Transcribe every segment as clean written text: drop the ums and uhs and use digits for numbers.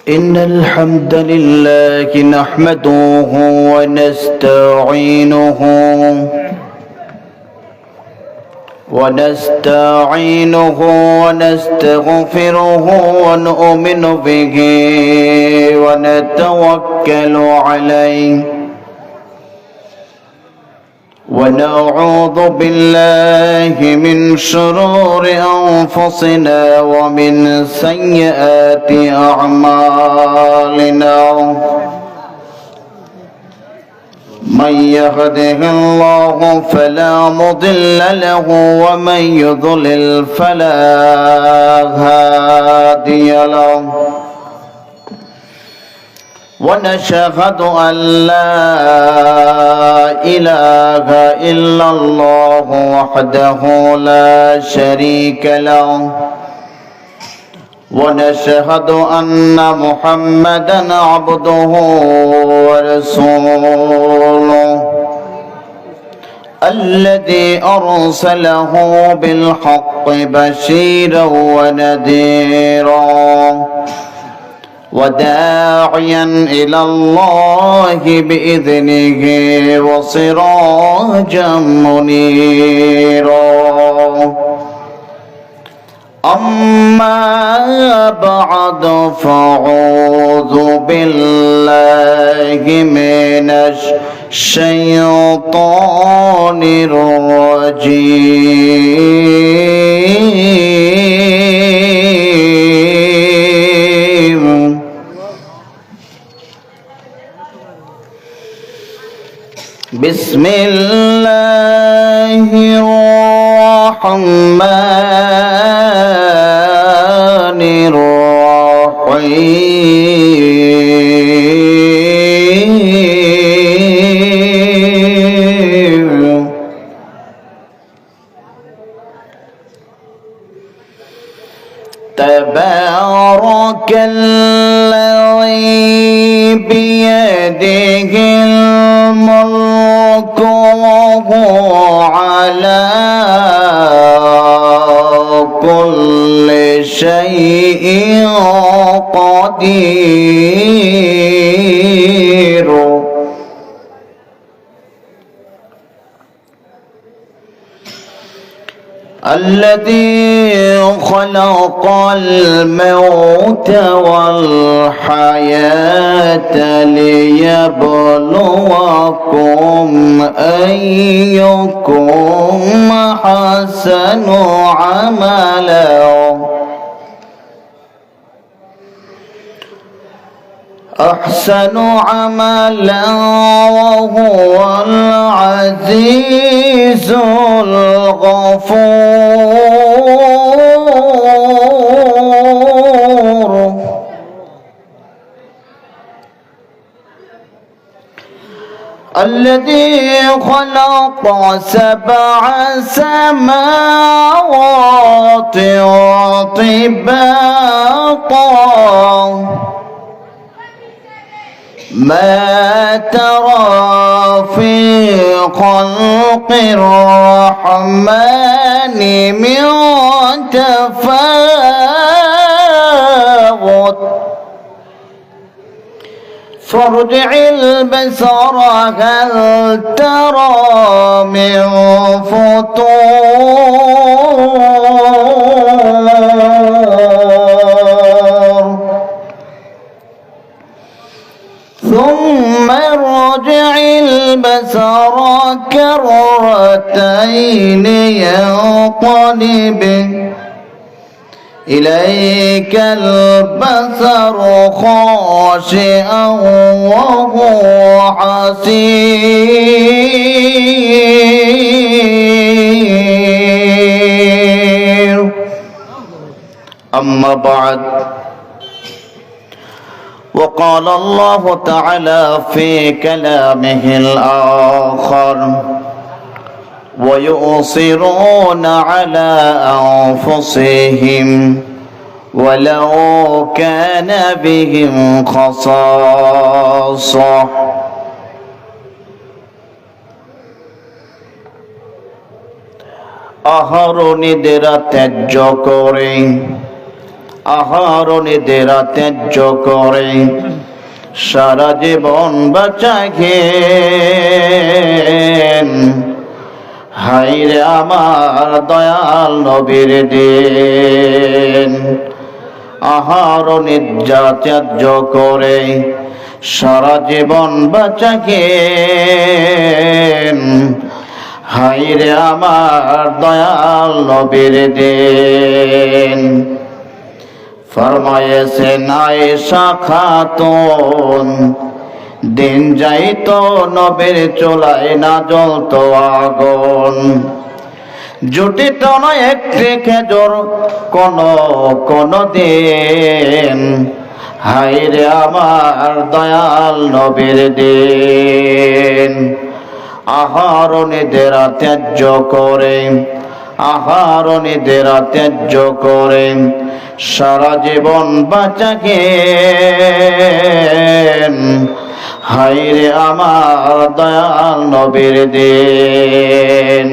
إن الحمد لله نحمده ونستعينه ونستغفره ونؤمن به ونتوكل عليه ونعوذ بالله من شرور أنفسنا ومن سيئات أعمالنا من يهده الله فلا مضل له ومن يضلل فلا هادي له ونشهد أن لا إله إلا الله وحده لا شريك له ونشهد أن محمدا عبده ورسوله الذي أرسله بالحق بشيرا ونذيرا وداعيا إلى الله بإذنه وسراجا منيرا أما بعد فأعوذ بالله من الشيطان الرجيم بسم الله الرحمن الرحيم تبارك الذي بيده الملك وهو على كل شيء قدير الذي خلق الموت والحياة ليبلوكم أيكم أحسن عملا وهو العزيز الغفور الذي خلق 7 سماوات طباقا ما ترى في خلق الرحمن من تفاوت فارجع البصر هل ترى من فطور ثم ارجع البصر كرتين ينقلب إليك البصر خاشعا وهو حسير أما بعد وقال الله تعالى في كلامه الآخر ويؤثرون على أنفسهم ولو كان بهم خصاصة আহরণীদেরা ত্যায্য করে আহরণীদের ত্যায্য করে সারা জীবন বাঁচাইলেন। হায়রে আমার দয়াল নবীর দিন, আহরণীরা ত্যায্য করে সারা জীবন বাঁচাইলেন। হায়রে আমার দয়াল নবীর দিন। ফরমায়েছেন আয়েশা খাতুন, দিন যাইতো নবীর চুলায় না জ্বলতো আগুন, জুটিত না একটি খেজুর কোন দিন। হায়রে আমার দয়াল নবীর দিন, আহরণীদের ত্যায্য করে আহরণীদের ত্যায্য করে সারা জীবন বাঁচাইলেন। হায়রে আমার দয়াল নবীর দিন।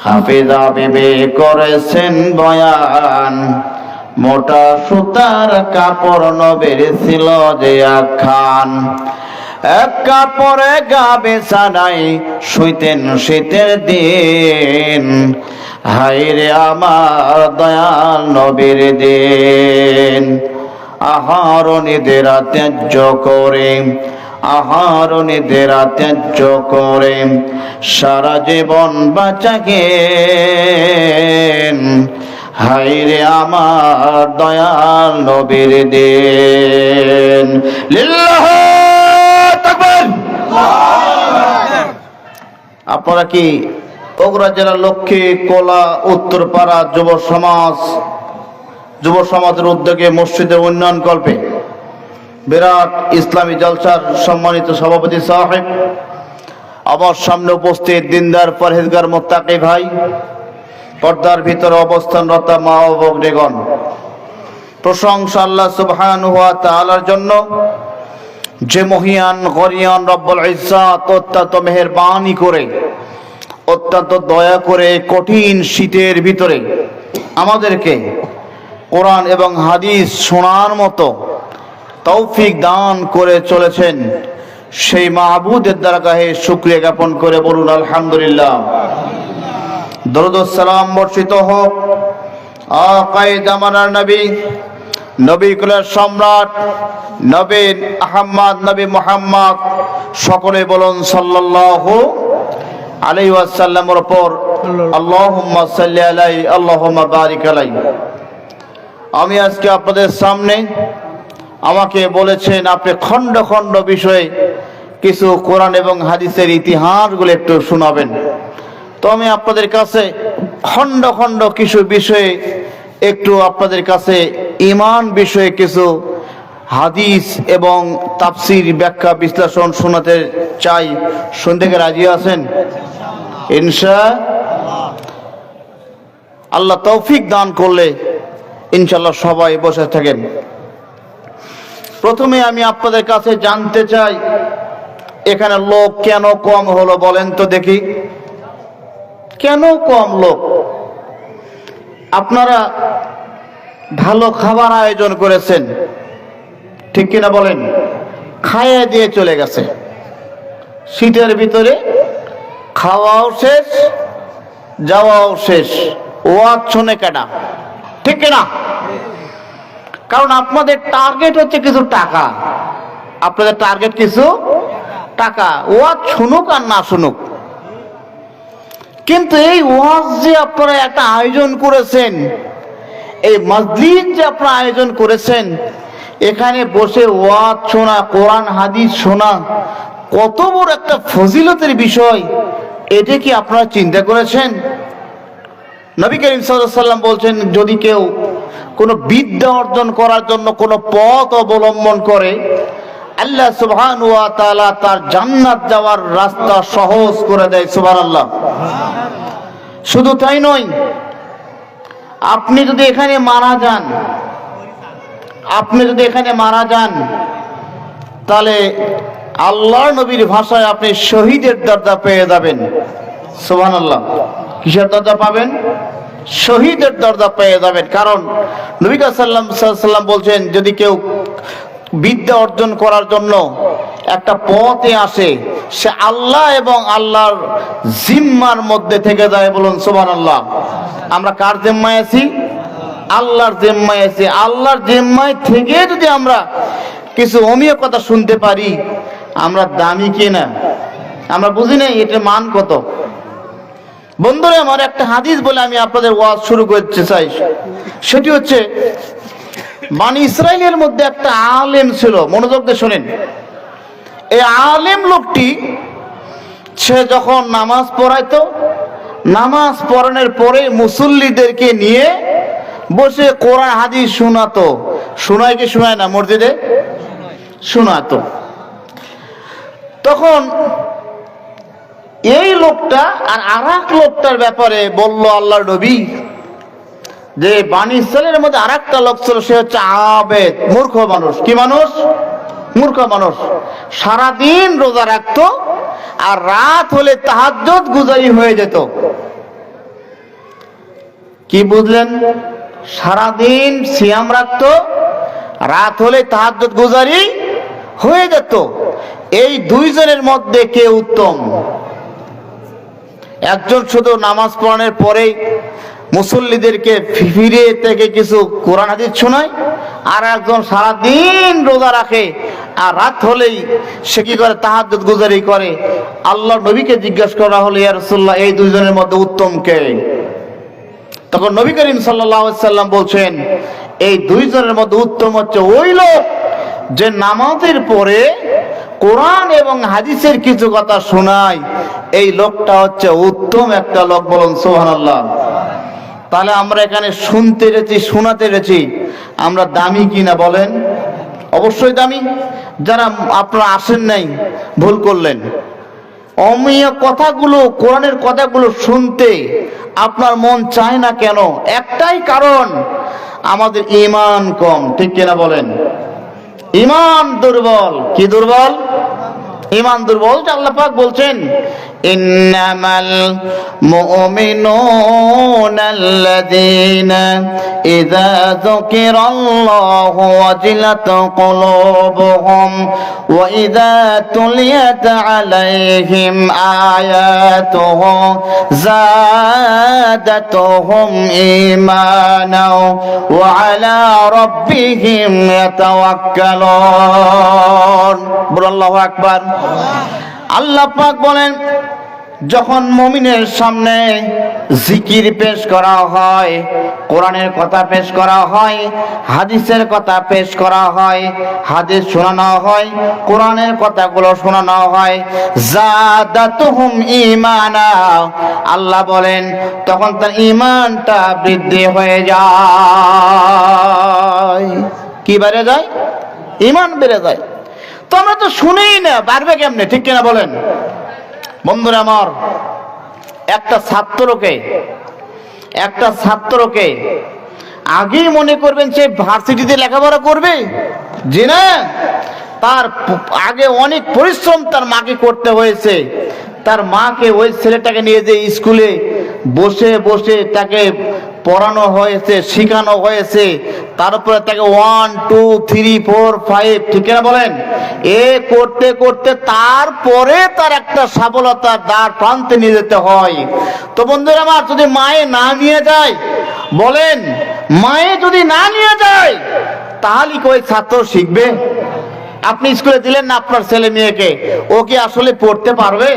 হাফিজা বিবি করেছেন বয়ান, মোটা সুতার কাপড় নবীর ছিল যে আখ্যান। এক কাপড়ে গা বিছানায় শুইতেন শীতের দিন। হায়রে আমার দয়াল নবীর দিন, আহরণীদের ত্যায্য করে আহরণীদের ত্যায্য করে সারা জীবন বাঁচাইলেন। হায়রে আমার দয়াল নবীর দিন। লিল্লাহ তাকবীর। আপনারা কি বগুড়া জেলার লক্ষ্মী কোলা উত্তরপাড়া যুব সমাজের উদ্যোগে মসজিদের উন্নয়ন কল্পে বিরাট ইসলামী জলসার সম্মানিত সভাপতি সাহেব, আমার সামনে উপস্থিত দিনদার পরহেজগার মুত্তাকি ভাই, পর্দার ভিতরে অবস্থানরত মা ও ভগ্নীগণ, প্রশংসা আল্লাহ সুবহানাহু ওয়া তাআলার জন্য, যে মহিয়ান গরিয়ান রব্বুল ইজ্জাত অত্যন্ত মেহেরবানি করে, অত্যন্ত দয়া করে কঠিন শীতের ভিতরে আমাদেরকে কোরআন এবং হাদিস শোনার মতো তৌফিক দান করে চলেছেন। সেই মাহবুদের দরগাহে শুকরিয়া জ্ঞাপন করে বলুন আলহামদুলিল্লাহ। দরুদ ও সালাম বর্ষিত হোক আকায়ে জামানার নবী, নবী কুলের সম্রাট, নবী আহমদ, নবী মুহাম্মদ, সকলে বলুন সাল্লাল্লাহু আলাইহি ওয়াসাল্লামের উপর আল্লাহুম্মা সাল্লি আলাইহি আল্লাহুম্মা বারিক আলাইহি। আমি আজকে আপনাদের সামনে, আমাকে বলেছেন আপনি খণ্ড খণ্ড বিষয়ে কিছু কোরআন এবং হাদিসের ইতিহাসগুলো একটু শোনাবেন। তো আমি আপনাদের কাছে খণ্ড খণ্ড কিছু বিষয়ে একটু আপনাদের কাছে ঈমান বিষয়ে কিছু হাদিস এবং তাফসীর ব্যাখ্যা বিশ্লেষণ শোনাতে চাই। শুনতে কি রাজি আছেন? ইনশাআল্লাহ। আল্লাহ তৌফিক দান করলে ইনশাআল্লাহ সবাই বসে থাকেন। প্রথমে আমি আপনাদের কাছে জানতে চাই, এখানে লোক কেন কম হলো বলেন তো দেখি, কেন কম লোক? আপনারা ভালো খাবার আয়োজন করেছেন, ঠিক কিনা বলেন? খাইয়ে দিয়ে চলে গেছে। শীতের ভিতরে খাওয়াও শেষ, যাওয়াও শেষ, ওয়াজ শোনে কেনা, ঠিক কিনা? কারণ আপনাদের টার্গেট হচ্ছে কিছু টাকা, আপনাদের টার্গেট কিছু টাকা। ওয়াজ শুনুক আর না শুনুক, কিন্তু এই ওয়াজ যে আপনারা একটা আয়োজন করেছেন, এই মসজিদ যে আপনারা আয়োজন করেছেন, এখানে বসে ওয়াজ শোনা, কোরআন হাদিস শোনা কত বড় একটা ফজিলতের বিষয়, এটা কি আপনারা চিন্তা করেছেন? নবী করিম সাল্লাল্লাহু আলাইহি ওয়াসাল্লাম বলছেন, যদি কেউ কোনো বিদ্যা অর্জন করার জন্য কোনো পথ অবলম্বন করে, আল্লাহ সুবহানাহু ওয়া তাআলা তার জান্নাত যাওয়ার রাস্তা সহজ করে দেয়। সুবহানাল্লাহ। শুধু তাই নয়, আপনি যদি এখানে মারা যান, তাহলে আল্লাহর নবীর ভাষায় আপনি শহীদের দরজা পেয়ে যাবেন। সুবহানাল্লাহ। কিসের দরজা পাবেন? শহীদের দরজা পেয়ে যাবেন। কারণ নবী সাল্লাল্লাহু আলাইহি ওয়াসাল্লাম বলছেন, যদি কেউ বিদ্যা অর্জন করার জন্য একটা পথে আসে, সে আল্লাহ এবং আল্লাহর জিম্মার মধ্যে থেকে যায়। বলুন সুবহানাল্লাহ। আমরা কার জিম্মায় আছি? আল্লাহর জিম্মায় আছি। আল্লাহর জিম্মায় থেকে যদি আমরা কিছু অমীয় কথা শুনতে পারি, আমরা দামি কিনা? আমরা বুঝি না এটার মান কত। বন্ধুরা আমার, একটা হাদিস বলে আমি আপনাদের ওয়াজ শুরু করতে চাই। সেটি হচ্ছে, বানি ইসরাইলের মধ্যে একটা আলেম ছিল। মনোযোগ দিয়ে শোনেন। এই আলেম লোকটি, সে যখন নামাজ পড়াইতো, নামাজ পড়ানোর পরে মুসল্লিদেরকে নিয়ে বসে কোরআন হাদিস শোনাতো। শোনায় কি শোনায় না? মসজিদে শোনাতো। তখন এই লোকটা আর এক লোকটার ব্যাপারে বলল আল্লাহর নবী, যে বানি ইসরাইলের মধ্যে আর একটা লোক ছিল, সে হচ্ছে আবেদ, মূর্খ মানুষ। কি মানুষ? মূর্খ মানুষ। সারাদিন রোজা রাখতো, আর রাত হলে তাহাজ্জুদ গুজারি হয়ে যেত। কি বুঝলেন? সারাদিন সিয়াম রাখতো, রাত হলে তাহাজ্জুদ গুজারি হয়ে যেত। এই দুইজনের মধ্যে কে উত্তম? একজন শুধু নামাজ পড়ানোর পরেই মুসল্লিদেরকে ফিরে থেকে কিছু কোরআন হাদিস শোনায়, আর একজন সারাদিন রোজা রাখে, আর রাত হলেই সে কি করে? তাহাজ্জুদ গুজারি করে। আল্লাহ নবীকে জিজ্ঞাসা করা হলো, ইয়া রাসূলুল্লাহ, এই দুইজনের মধ্যে উত্তম কে? তখন নবী করিম সাল্লাল্লাহু আলাইহি সাল্লাম বলছেন, এই দুইজনের মধ্যে উত্তম হচ্ছে ওই লোক যে নামাজের পরে কোরআন এবং হাদিসের কিছু কথা শোনায়। এই লোকটা হচ্ছে উত্তম একটা লোক। বলুন সুবহানাল্লাহ। তাহলে আমরা এখানে শুনতে এসেছি, শোনাতে এসেছি, আমরা দামি কিনা বলেন? অবশ্যই দামি। যারা আপনারা আসেন নাই, ভুল করলেন। অমীয় কথাগুলো, কোরআনের কথাগুলো শুনতে আপনার মন চায় না কেন? একটাই কারণ, আমাদের ঈমান কম। ঠিক কিনা বলেন? ঈমান দুর্বল। কি দুর্বল? ঈমান দুর্বল। আল্লাহ পাক বলছেন, ইন্নামাল মুমিনুনা আল্লাযীনা ইযা যুকিরাল্লাহু ওয়াজিলাত কুলুবুহুম ওয়া ইযা তুলিয়াত আলাইহিম আয়াতুহু যাদাতুহুম ঈমানাও ওয়া আলা রাব্বিহিম ইয়াতাওয়াক্কালুন। বলুন আল্লাহু আকবার। আল্লাহ পাক বলেন, যখন মুমিনের সামনে জিকির পেশ করা হয়, কোরআনের কথা পেশ করা হয়, হাদিসের কথা পেশ করা হয়, হাদিস শোনানো হয়, কোরআনের কথাগুলো শোনানো হয়, যাদাতুহুম ঈমানা, আল্লাহ বলেন তখন তার ঈমানটা বৃদ্ধি হয়ে যায়। কি বেড়ে যায়? ঈমান বেড়ে যায়। তো আমরা তো শুনেই না, বাড়বে কেমনে? ঠিক কিনা বলেন? বন্ধুরা আমার, একটা ছাত্রকে আগেই মনে করবেন সে ভার্সিটিতে লেখাপড়া করবে, যে না, তার আগে অনেক পরিশ্রম তার মাকে করতে হয়েছে। তার মাকে, ওই ছেলেটাকে নিয়ে যে স্কুলে বসে বসে তাকে পড়ানো হয়েছে, শেখানো হয়েছে, তারপরে তাকে 1 2 3 4 5, ঠিক না বলেন, এ করতে করতে তারপরে তার একটা সফলতার দ্বার প্রান্তে নিয়ে যেতে হয়। তো বন্ধুরা আমার, যদি মায়ে না নিয়ে যায়, বলেন, মায়ে যদি না নিয়ে যায়, তাহলে কি ওই ছাত্র শিখবে? আপনি স্কুলে দিলেন না আপনার ছেলে মেয়েকে, ও কি আসলে পড়তে পারবে?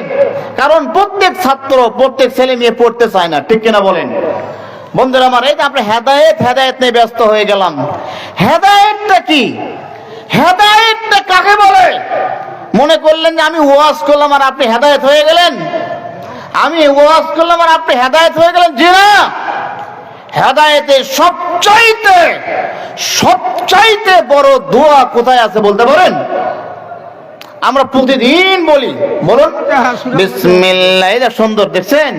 কারণ প্রত্যেক ছাত্র, প্রত্যেক ছেলে মেয়ে পড়তে চায় না। ঠিক কিনা বলেন? বন্ধুরা আমার, এই যে আমরা হেদায়েত নিয়ে ব্যস্ত হয়ে গেলাম। হেদায়েতটা কি? হেদায়েতটা কাকে বলে? মনে করলেন যে আমি ওয়াজ করলাম আর আপনি হেদায়েত হয়ে গেলেন? আমি ওয়াজ করলাম আর আপনি হেদায়েত হয়ে গেলেন? জি না। হেদায়েতের সবচাইতে বড় দোয়া কোথায় আছে বলতে পারেন? আমরা প্রতিদিন বলি, বলুন বিসমিল্লাহ। এটা সুন্দর, দেখছেন,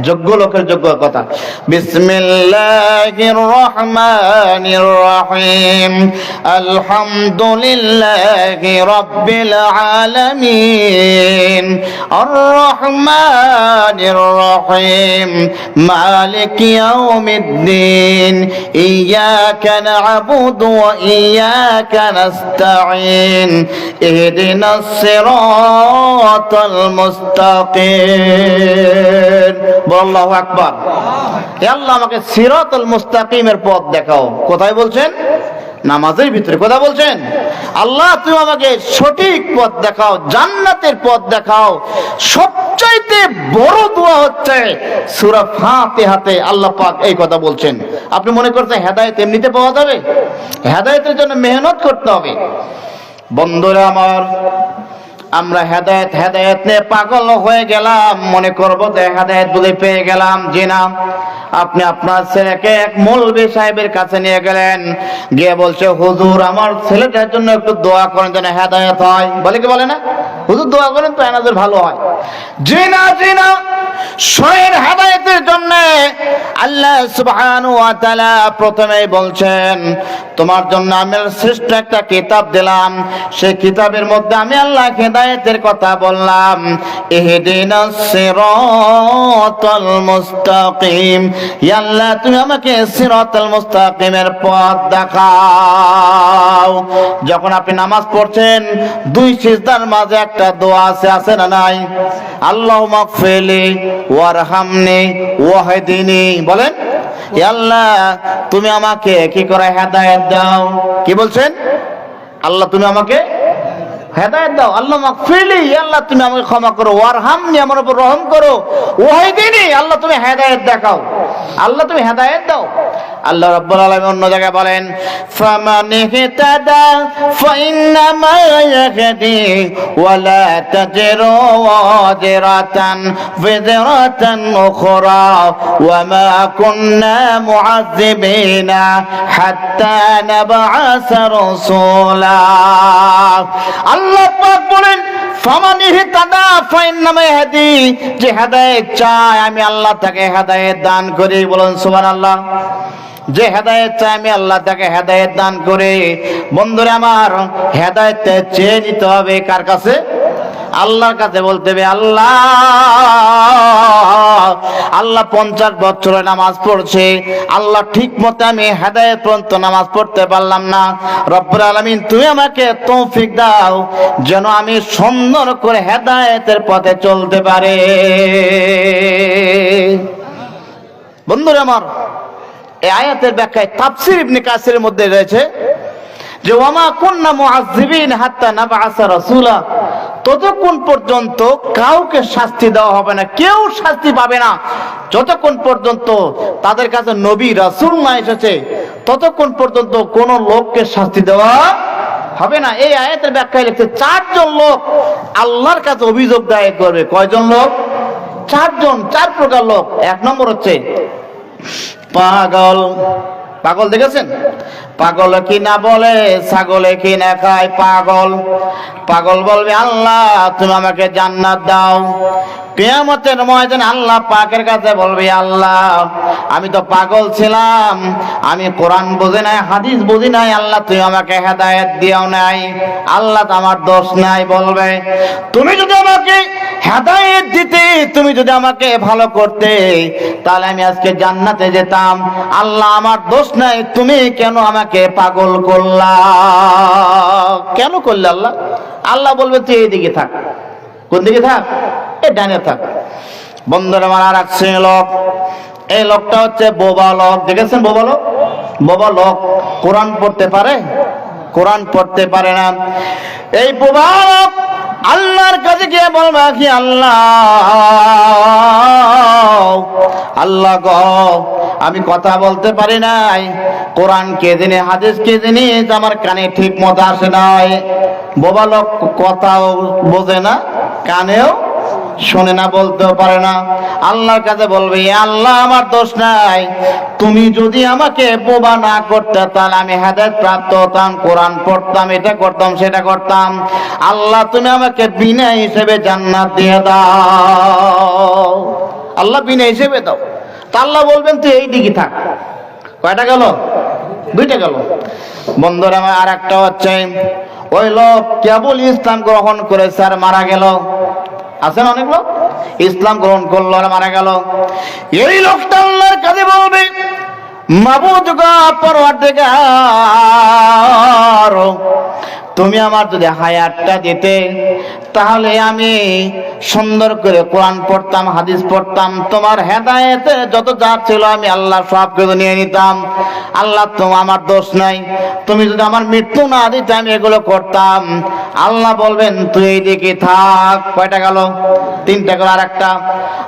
যোগ্য লোকের যোগ্য কথা। বিসমিল্লাহির রহমানির রহিম, আলহামদুলিল্লাহি রাব্বিল আলামিন, আর রহমানির রহিম, মালিকি ইয়াউমিদ্দিন, ইয়াকা না'বুদু ওয়া ইয়াকা নাস্তাঈন, ইহদিনাস সিরাতাল মুস্তাকিম। আল্লাহু আকবার। হে আল্লাহ, আমাকে সিরাতাল মুস্তাকিমের পথ দেখাও। কোথায় বলছেন? নামাজের ভিতরে কথা বলছেন। আল্লাহ, তুমি আমাকে সঠিক পথ দেখাও, জান্নাতের পথ দেখাও। সবচাইতে বড় দোয়া হচ্ছে সূরা ফাতিহাতে আল্লাহ পাক এই কথা বলছেন। আপনি মনে করছেন হেদায়েত এমনিতে পাওয়া যাবে? হেদায়েতের জন্য মেহনত করতে হবে। বন্ধুরা আমার, আমরা হেদায়েত নিয়ে পাগল হয়ে গেলাম, মনে করবো যে হেদায়েত বুঝে পেয়ে গেলাম। জি না, আপনি আপনার ছেলেকে এক মৌলভী সাহেবের কাছে নিয়ে গেলেন, গিয়ে বলছে, হুজুর আমার ছেলেটার জন্য একটু দোয়া করেন যেন হেদায়েত হয়। বলে কি বলে না? হুজুর দোয়া করেন তো এনাদের ভালো হয়। জি না, জি না, স্বয়ং হেদায়েতের জন্য আল্লাহ সুবহানাহু ওয়া তাআলা প্রথমেই বলছেন, তোমার জন্য আমি শ্রেষ্ঠ একটা কিতাব দিলাম, সেই কিতাবের মধ্যে আমি আল্লাহ হেদায়েতের কথা বললাম। ইহদিনাস সিরাতাল মুস্তাকিম, ইয়া আল্লাহ তুমি আমাকে সিরাতাল মুস্তাকিমের পথ দেখাও। যখন আপনি নামাজ পড়ছেন, দুই সিজদার মাঝে একটা দোয়া আছে না নাই? আল্লাহুম্মা গফিরলি ওয়ারহামনি ওয়াহদিনি। বলেন, ইয়া আল্লাহ তুমি আমাকে কি করে হেদায়েত দাও। কি বলছেন? আল্লাহ তুমি আমাকে হেদায়েত দাও। আল্লাহ মাগফিরলি, আল্লাহ তুমি আমাকে ক্ষমা করো। ওয়ারহামনি, আমার উপর রহম করো। ওয়াহদিনি, আল্লাহ তুমি হেদায়েত দেখাও। আল্লাহ তুমি হেদায়েত দাও। আল্লাহ রাব্বুল আলামিন অন্য জায়গায় বলেন, ফামান ইহতাদা ফাইন্নামা ইয়াহদি ওয়া লা তাজরু ওয়াজিরাতান বিজরাতান উখরা ওয়া মা কুন্না মুআযযিবিনা হাত্তা নাবআসা রাসূলা। আল্লাহ পাক বলেন, ফামান ইহতাদা ফাইন্নামা ইয়াহদি, যে হেদায়েত চায় আমি আল্লাহ তাকে হেদায়েত দান করি। বলুন সুবহানাল্লাহ। যে হেদায়েত চায় আমি আল্লাহ তাকে হেদায়েত দান করে। বন্ধুরা আমার, হেদায়েত চেয়ে নিতে হবে কার কাছে? আল্লাহর কাছে। বলতে হবে, আল্লাহ 50 বছর নামাজ পড়ছে, আল্লাহ ঠিক মতো আমি হেদায়েত পর্যন্ত নামাজ পড়তে পারলাম না। রব্বুল আলামিন তুমি আমাকে তৌফিক দাও যেন আমি সুন্দর করে হেদায়েতের পথে চলতে পারে। বন্ধুরা আমার, এই আয়াতের ব্যাখ্যায় তাফসীর ইবনে কাসিরের মধ্যে রয়েছে যে ওয়ামা কুন্না মুআযযিবিন হাত্তা নাবআসা রাসূলা, ততক্ষণ পর্যন্ত কাউকে শাস্তি দেওয়া হবে না, কেউ শাস্তি পাবে না যতক্ষণ পর্যন্ত তাদের কাছে নবী রাসূল না এসেছে, ততক্ষণ পর্যন্ত কোন লোককে শাস্তি দেওয়া হবে না। এই আয়াতের ব্যাখ্যায় লিখছে 4 জন লোক আল্লাহর কাছে অভিযোগ দায়ের করবে। কয়জন লোক? 4 জন, 4 প্রকার লোক। 1 নম্বর হচ্ছে পাগল। পাগল দেখেছেন? পাগল কি না বলে, ছাগলে কি না খায়। পাগল পাগল বলবে, আল্লাহ তুমি আমাকে জান্নাত দাও। কিয়ামতের ময়দানে আল্লাহ পাকের কাছে বলবে, আল্লাহ আমি তো পাগল ছিলাম, আমি কোরআন বুঝি নাই, হাদিস বুঝি নাই, আল্লাহ তুমি আমাকে হেদায়েত দিও নাই, আল্লাহ তো আমার দোষ নাই। বলবে, তুমি যদি আমাকে হেদায়েত দিতে, তুমি যদি আমাকে ভালো করতে, তাহলে আমি আজকে জান্নাতে যেতাম। আল্লাহ আমার দোষ নাই, তুমি কেন আমাকে পাগল করলা? কেন করলে আল্লাহ? আল্লাহ বলবে, তুই এইদিকে থাক। কোন দিকে থাক? এই ডানে থাক। বন্ধুরা আমার, আর এক শ্রেণীর লোক, এই লোকটা হচ্ছে বোবা লোক। দেখেছেন বোবা লোক? বোবা লোক কোরআন পড়তে পারে? কোরআন পড়তে পারে না। এই বোবা লোক আল্লাহর কাছে গিয়ে বলবা কি, আল্লাহ আল্লাহ গো, আমি কথা বলতে পারি নাই, কোরআন কে জানে, হাদিস কে জানে, আমার কানে ঠিক মতো আসে নাই। বোবা লোক কথাও বোঝে না, কানেও শোনে না, বলতেও পারে না। আল্লাহর কাছে বলবে, আল্লাহ আমার দোষ নাই, তুমি যদি আমাকে বোবা না করতে তাহলে আমি হেদায়েত প্রাপ্ত হতাম, কোরআন পড়তাম, এটা করতাম সেটা করতাম। আল্লাহ তুমি আমাকে বিনা হিসেবে জান্নাত দিয়ে দাও, আল্লাহ বিনা হিসেবে দাও। তা আল্লাহ বলবেন তুই এই দিকে থাক। কয়টা গেল? দুইটা গেল। বন্ধুরা আমার আর একটা হচ্ছে, ওই লোক কেবল ইসলাম গ্রহণ করেছে আর মারা গেল। আছেন অনেক লোক ইসলাম গ্রহণ করলো আর মারা গেল। এই লোকটা আল্লাহর কাছে বলবে, মাবুদ গো পরওয়ারদিগার, তুমি আমার যদি হায়াতটা দিতে তাহলে আমি সুন্দর করে কোরআন পড়তাম, হাদিস পড়তাম, তোমার হেদায়েতে যত যা ছিল আমি আল্লাহ সব কিছু নিয়ে নিতাম। আল্লাহ আমার দোষ নাই, তুমি যদি আমার মৃত্যু না দিতে আমি এগুলো করতাম। আল্লাহ বলবেন তুই এইদিকে থাক। কয়টা গেল? তিনটা গেল।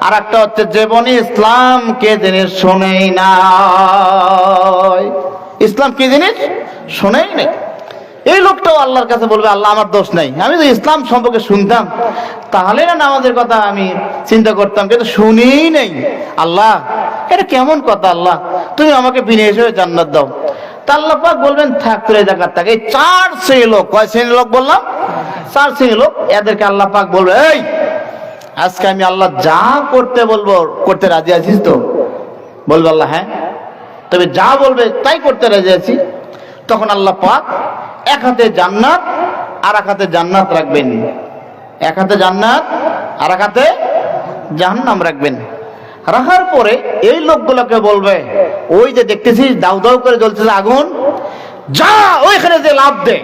আর একটা হচ্ছে জীবনে ইসলাম কে জিনিস শোনেই না। ইসলাম কি জিনিস শোনেই নেই। এই লোকটাও আল্লাহর কাছে বলবে, আল্লাহ আমার দোষ নাই, আমি তো ইসলাম সম্পর্কে শুনতাম, তাহলে না নামাজের কথা আমি চিন্তা করতাম, কিন্তু শুনেই নেই। আল্লাহ এটা কেমন কথা, আল্লাহ তুমি আমাকে বিনা হিসেবে জান্নাত দাও। তা আল্লাহ পাক বলবেন থাক তোর এই জায়গার থাকে। এই 4 শ্রেণীর লোক, কয় শ্রেণীর লোক বললাম? 4 শ্রেণীর লোক। এদেরকে আল্লাহ পাক বলবে, এই আজকে আমি আল্লাহ যা করতে বলবো করতে রাজি আছিস তো? বলবে আল্লাহ হ্যাঁ। তবে যা বলবে তাই করতে রাজি আছি। তখন আল্লাহ পাক এক হাতে জান্নাত আর এক হাতে জান্নাত রাখবেন, এক হাতে জান্নাত আর এক হাতে জাহান্নাম রাখবেন। রাখার পরে এই লোকগুলোকে বলবে, ওই যে দেখতেছিস দাউ দাউ করে জ্বলছে আগুন, যা ওইখানে যে লাফ দে।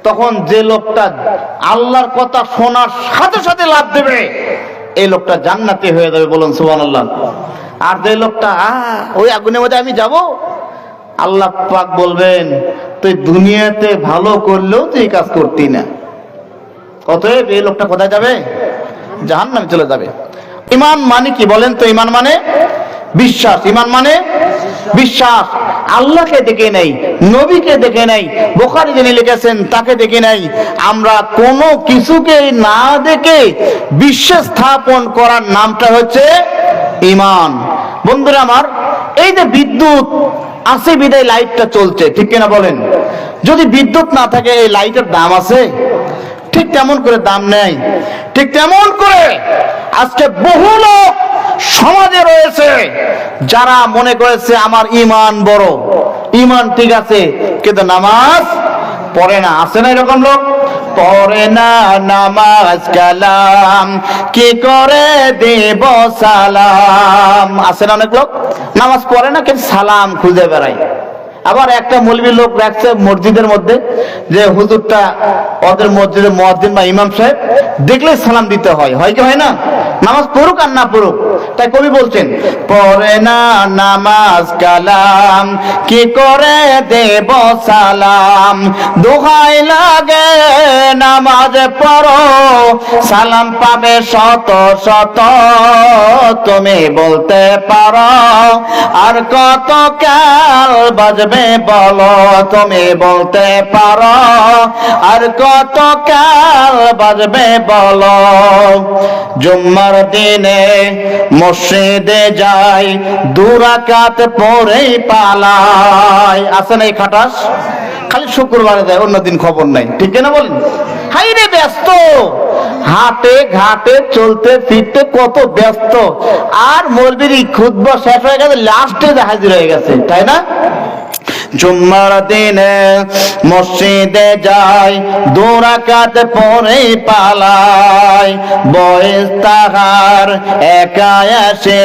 তখন যে লোকটা আল্লাহর কথা শোনার সাথে সাথে লাফ দেবে, এই লোকটা জান্নাতি হয়ে যাবে। বলুন সুবহানাল্লাহ। আর যে লোকটা ওই আগুনের মধ্যে আমি যাব, আল্লাহ পাক বলবেন তুই দুনিয়াতে ভালো করলেও তুই কাজ করতি না, অতএব এই লোকটা কোথায় যাবে? জাহান্নামে চলে যাবে। ঈমান মানে কি বলেন তো? ঈমান মানে বিশ্বাস। ঈমান মানে বিশ্বাস। আল্লাহকে দেখে নাই, নবীকে দেখে নাই, বুখারী যিনি লিখেছেন তাকে দেখে নাই, আমরা কোনো কিছুকে না দেখে বিশ্বাস স্থাপন করার নামটা হচ্ছে ঈমান। বন্ধুরা আমার, এই যে বিদ্যুৎ আছে বিদায় লাইটটা চলছে, ঠিক কিনা বলেন? যদি বিদ্যুৎ না থাকে এই লাইটের দাম আছে? ঠিক তেমন করে দাম নেই। ঠিক তেমন করে আজকে বহু লোক সমাজে রয়েছে যারা মনে করেছে আমার ঈমান বড়, ঈমান ঠিক আছে, কিন্তু নামাজ পড়ে না। আছে না এরকম লোক? পড়ে না নামাজ কালাম, কি করে দেব সালাম। আছে না অনেক লোক নামাজ পড়ে না কিন্তু সালাম খুঁজে বেড়ায়। আবার একটা মৌলবী লোক রাখছে মসজিদের মধ্যে, যে হুজুরটা ওদের মসজিদের মুয়াজ্জিন বা ইমাম সাহেব দেখলে সালাম দিতে হয়, হয় কি হয় না? নামাজ পড়ুক আর না পড়ুক। তাই কবি বলছেন, পড়ে না নামাজ কালাম, কি করে দেব সালাম, দোহাই লাগে নামাজ পড়ো, সালাম পাবে শত শত, তুমি বলতে পারো আর কত কাল বাজবে বলো, তুমি বলতে পারো আর কত কাল বাজবে বলো। জুম্মার দিনে মসজিদে যাই, 2 রাকাত পড়েই পালাই। আছে না এই খাটাস? খালি শুক্রবারে যায়, অন্যদিন খবর নাই, ঠিক না বলেন? হাই রে ব্যস্ত, হাটে ঘাটে চলতে ফিরতে কত ব্যস্ত। আর মৌলবীর খুতবা শেষ হয়ে গেছে, লাস্টে হাজির হয়ে গেছে, তাই না? জুম্মার দিনে মসজিদে যাই, 2 রাকাত পড়েই পালাই, বয়স তাহার একা আসে,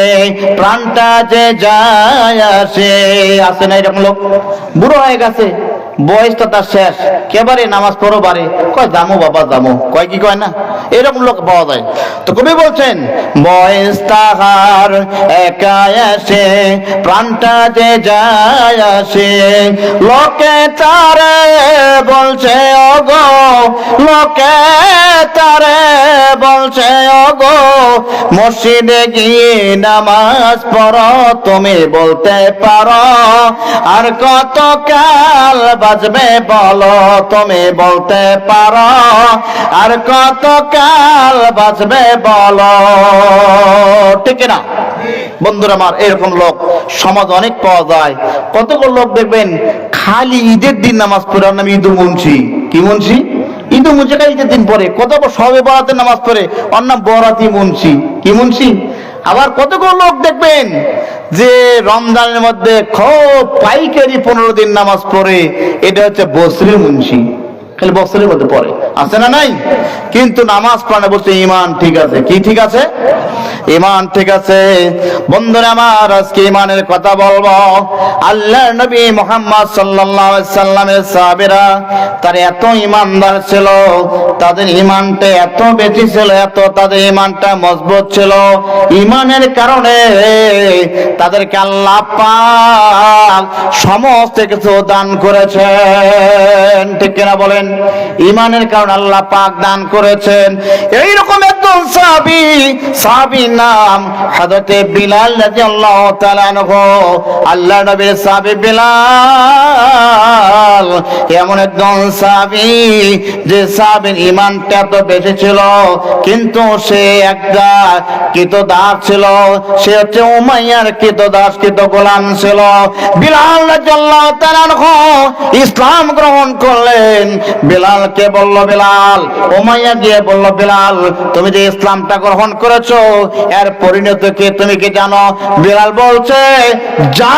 প্রাণটা যে যায় আসে। আছে না এরকম লোক? বুড়ো হয়ে গেছে, বয়সটা তার শেষ, কেবারে নামাজ পড়ো বারে, কয় জামো বাবা জামো, কয় কি কয় না? এরকম লোক পাওয়া যায়। তো কবি বলছেন, বয়স তাহার একা আসে, প্রাণটা যে যায় আসে, লোকে তারে বলছে ওগো, লোকে তারে বলছে ওগো, মসজিদে গিয়ে নামাজ পড়ো, তুমি বলতে পারো আর কত কাল বাজবে বলো, তুমি বলতে পারো আর কত কাল বাজবে বলো, ঠিক না বন্ধুরা আমার? এরকম লোক সমাজ অনেক পাওয়া যায়। কতগুলো লোক দেখবেন খালি ঈদের দিন নামাজ পড়ে, ওর নাম ঈদুল মুন্সি। কি মুন্সি? ঈদুল মুন্সি ঈদের দিন পড়ে। কত সবে বরাতের নামাজ পড়ে, ওর নাম বরাতি মুন্সি। কি মুন্সি? আবার কতগুলো লোক দেখবেন যে রমজানের মধ্যে খুব পাইকারি 15 দিন নামাজ পড়ে, এটা হচ্ছে বসরি মুন্সি। খালি বছরের মধ্যে পড়ে, আছে না নাই? কিন্তু নামাজ পড়ে বলছে ইমান ঠিক আছে। কি ঠিক আছে? ইমান ঠিক আছে। বন্ধুরা আমার, আজকে ইমানের কথা বলবো। আল্লাহর নবী মুহাম্মদ সাল্লাল্লাহু আলাইহি সাল্লামের সাহাবীরা তারা এত ইমানদার ছিল, তাদের ইমানটা এত বেশি ছিল, এত তাদের ইমানটা মজবুত ছিল, ইমানের কারণে তাদেরকে আল্লাহ পাক সমস্ত কিছু দান করেছেন, ঠিক কিনা বলেন? ইমানের কারণে আল্লাহ পাক দান করেছেন। এইরকম একজন সাহাবী নাম হযরত বিলাল রাদিয়াল্লাহু তাআলা আনহু। আল্লাহর নবীর সাহাবী বিলাল এমন একজন সাহাবী যে সাহাবীর ইমানটা এত বেশি ছিল, কিন্তু সে একটা কৃতদাস ছিল। সে হচ্ছে উমাইয়ার কৃতদাস, কৃত গোলাম ছিল। বিলাল রাদিয়াল্লাহু তাআলা আনহু ইসলাম গ্রহণ করলেন। বিলালকে বলল, বিলাল, উমাইয়া গিয়ে বলল, বিলাল তুমি যে ইসলামটা গ্রহণ করেছো এর পরিণতি কি তুমি কি জানো? বিলাল বলছে, যা